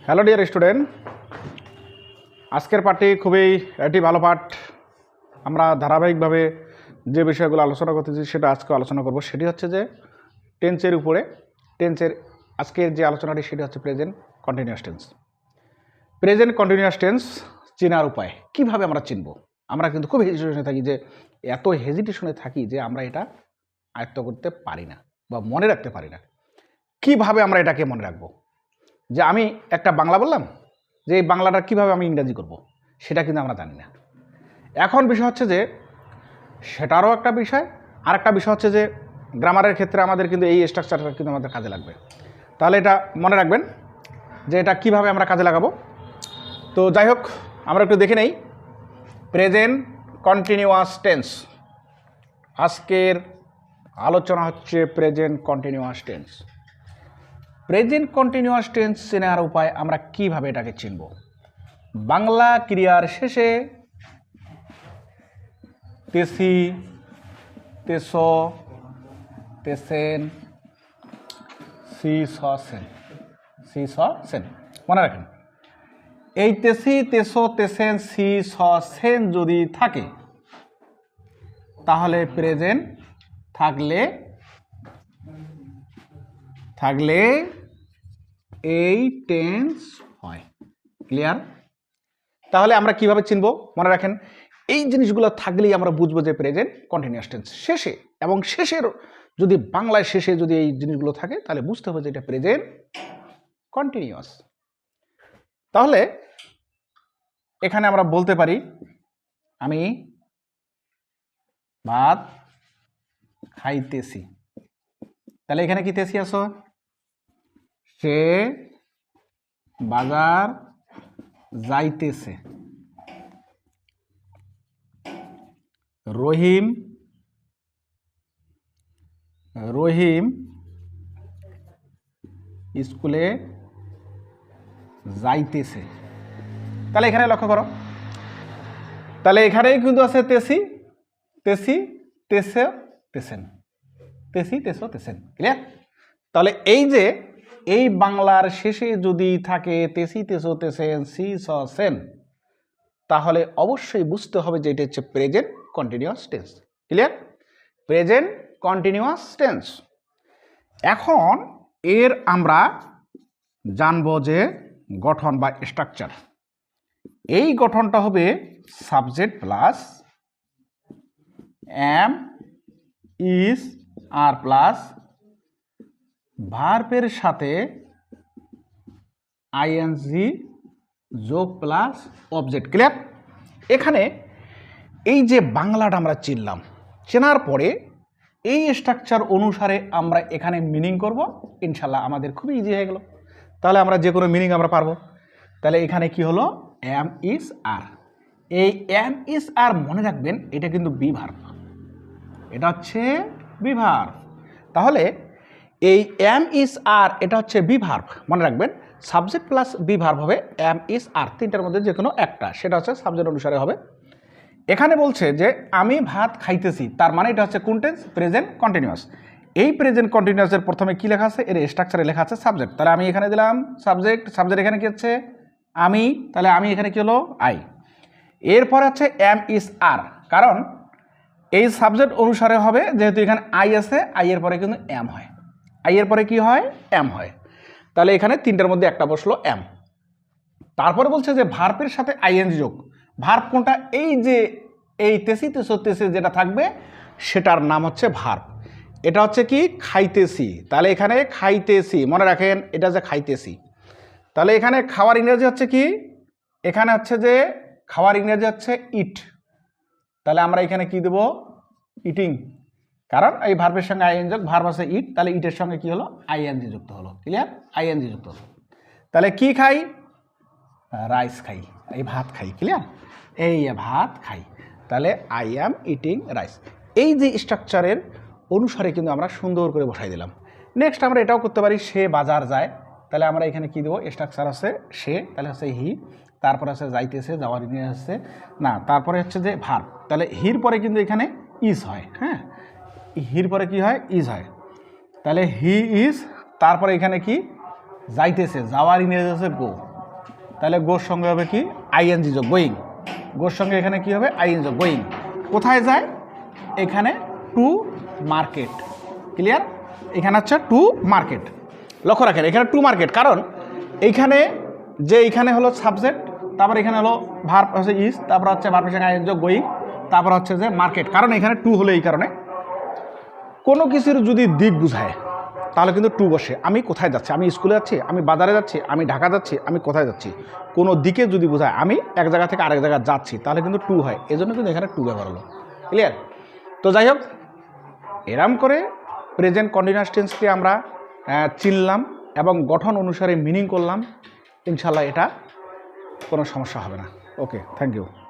Hello dear student, আজকের পাঠটি খুবই একটি ভালো পাঠ। আমরা ধারাবাহিকভাবে যে বিষয়গুলো আলোচনা করতেছি সেটা আজকে আলোচনা করব। সেটি হচ্ছে যে টেন্সের উপরে। টেন্সের আজকের যে আলোচনাটি সেটি হচ্ছে present continuous tense. Present continuous tense চেনার উপায় কীভাবে আমরা চিনব। আমরা কিন্তু খুব হেজিটেশনে থাকি, যে এত হেজিটেশনে থাকি যে আমরা এটা আয়ত্ত করতে পারি না বা মনে রাখতে পারি না। কিভাবে আমরা এটাকে মনে রাখবো? যে আমি একটা বাংলা বললাম, যে এই বাংলাটা কীভাবে আমি ইংরাজি করব সেটা কিন্তু আমরা জানি না। এখন বিষয় হচ্ছে যে সেটারও একটা বিষয়, আর একটা বিষয় হচ্ছে যে গ্রামারের ক্ষেত্রে আমাদের কিন্তু এই স্ট্রাকচারটা কিন্তু আমাদের কাজে লাগবে। তাহলে এটা মনে রাখবেন যে এটা কিভাবে আমরা কাজে লাগাবো। তো যাই হোক, আমরা একটু দেখে নেই প্রেজেন্ট কন্টিনিউয়াস টেন্স। আজকের আলোচনা হচ্ছে present continuous tense. Present continuous tense চেনার উপায় আমরা কিভাবে এটাকে চিনব। বাংলা ক্রিয়ার শেষে তেসি, তেসো, তেসেন, সি স সেন, সি স সেন মনে রাখেন। এই তেসি, তেসো, তেসেন, সি স সেন যদি থাকে তাহলে প্রেজেন্ট, থাকলে এই টেন্স হয়। ক্লিয়ার? তাহলে আমরা কিভাবে চিনব মনে রাখেন, এই জিনিসগুলো থাকলেই আমরা বুঝবো যে প্রেজেন্ট কন্টিনিউয়াস টেন্স। শেষে এবং শেষের যদি বাংলায় শেষে যদি এই জিনিসগুলো থাকে তাহলে বুঝতে হবে যে এটা প্রেজেন্ট কন্টিনিউয়াস। তাহলে এখানে আমরা বলতে পারি আমি ভাত খাইতেছি। তাহলে এখানে কি তেসি আসো? সে বাজার যাইতেছে। রহিম স্কুলে যাইতেছে। তাহলে এখানে লক্ষ্য করো, তাহলে এখানেই কিন্তু আছে তেসি, তেসি, তেসো, তেসেন, তেসি, তেসো, তেসেন। ক্লিয়ার? তাহলে এই যে এই বাংলার শেষে যদি থাকে তেসি, তেসো, তেসেন, সি স সেন, তাহলে অবশ্যই বুঝতে হবে যে এটা হচ্ছে present continuous tense. Clear? Present continuous tense. এখন এর আমরা জানবো যে গঠন বা স্ট্রাকচার। এই গঠনটা হবে subject plus am is are plus ভার্বের সাথে আইএনজি যোগ প্লাস অবজেক্ট। ক্লিয়ার? এখানে এই যে বাংলাটা আমরা চিনলাম, চেনার পরে এই স্ট্রাকচার অনুসারে আমরা এখানে মিনিং করব। ইনশাল্লাহ আমাদের খুবই ইজি হয়ে গেল। তাহলে আমরা যে কোনো মিনিং আমরা পারবো। তাহলে এখানে কি হলো? এম ইজ আর। এই এম ইজ আর মনে রাখবেন এটা কিন্তু বি ভার্ব, এটা হচ্ছে বি ভার্ব। তাহলে এই এম ইজ আর এটা হচ্ছে বি ভার্ব মনে রাখবেন। সাবজেক্ট প্লাস বি ভার্ব হবে এম ইজ আর, তিনটার মধ্যে যে কোনো একটা, সেটা হচ্ছে সাবজেক্ট অনুসারে হবে। এখানে বলছে যে আমি ভাত খাইতেছি, তার মানে এটা হচ্ছে কোন টেন্স? Present continuous. এই প্রেজেন্ট কন্টিনিউয়াসের প্রথমে কি লেখা আছে? এর স্ট্রাকচারে লেখা আছে সাবজেক্ট। তাহলে আমি এখানে দিলাম সাবজেক্ট, সাবজেক্ট এখানে কি হচ্ছে? আমি। তাহলে আমি এখানে কি হলো? আই। এরপর হচ্ছে এম ইজ আর, কারণ এই সাবজেক্ট অনুসারে হবে, যেহেতু এখানে আই আছে, আই এর পরে কিন্তু এম হয়। আই এর পরে কি হয়? এম হয়। তাহলে এখানে তিনটার মধ্যে একটা বসলো এম। তারপরে বলছে যে ভার্বের সাথে আইএনজি যোগ। ভার্ব কোনটা? এই যে এই তেসি, তেসো, তেসে যেটা থাকবে সেটার নাম হচ্ছে ভার্ব। এটা হচ্ছে কি? খাইতেছি। তাহলে এখানে খাইতেছি মনে রাখেন, এটা যে খাইতেছি। তাহলে এখানে খাওয়ার ইংরেজি হচ্ছে কি? এখানে হচ্ছে যে খাওয়ার ইংরেজি হচ্ছে ইট। তাহলে আমরা এখানে কি দেব? ইটিং, কারণ এই ভার্বের সঙ্গে আইএনজি যোগ, ভার্ব আছে ইট, তাহলে ইটের সঙ্গে কি হলো? আইএনজি যুক্ত হলো। ক্লিয়ার? আইএনজি যুক্ত হলো। তাহলে কি খাই? রাইস খাই, এই ভাত খাই। ক্লিয়ার? এই ভাত খাই। তাহলে আই অ্যাম ইটিং রাইস। এই যে স্ট্রাকচারের অনুসারে কিন্তু আমরা সুন্দর করে বসাই দিলাম। নেক্সট আমরা এটাও করতে পারি, সে বাজার যায়। তাহলে আমরা এখানে কি দেবো? স্ট্রাকচার আছে সে, তাহলে হচ্ছে হি, তারপরে আছে যাইতেছে, যাওয়ার নিয়ে আসছে না, তারপরে হচ্ছে যে ভার্ব। তাহলে হির পরে কিন্তু এখানে ইজ হয়। হ্যাঁ, হির পরে কি হয়? ইজ হয়। তাহলে হি ইজ, তারপরে এখানে কি? যাইতেছে, যাওয়ার ইংরেজি হচ্ছে গো। তাহলে গোর সঙ্গে হবে কি আইএনজি যোগ, গোয়িং। গোর সঙ্গে এখানে কি হবে আইএনজি যোগ, গোয়িং। কোথায় যায়? এখানে টু মার্কেট। ক্লিয়ার? এখানে হচ্ছে টু মার্কেট। লক্ষ্য রাখেন এখানে টু মার্কেট, কারণ এইখানে এইখানে হলো সাবজেক্ট, তারপর এখানে হলো ভার্ব হচ্ছে ইজ, তারপর হচ্ছে ভার্বের সঙ্গে আইএনজি যোগ, গোয়িং, তারপর হচ্ছে যে মার্কেট। কারণ এখানে টু হলো এই কারণে কোনো কিছুর যদি দিক বুঝায় তাহলে কিন্তু টু বসে। আমি কোথায় যাচ্ছি? আমি স্কুলে যাচ্ছি, আমি বাজারে যাচ্ছি, আমি ঢাকা যাচ্ছি, আমি কোথায় যাচ্ছি? কোনো দিকে যদি বোঝায় আমি এক জায়গা থেকে আরেক জায়গায় যাচ্ছি তাহলে কিন্তু টু হয়, এজন্য কিন্তু এখানে টু ব্যবহার হলো। ক্লিয়ার? তো যাই হোক, এরম করে প্রেজেন্ট কন্টিনিউয়াস টেন্সকে আমরা চিনলাম এবং গঠন অনুসারে মিনিং করলাম। ইনশাল্লাহ এটা কোনো সমস্যা হবে না। ওকে, থ্যাংক ইউ।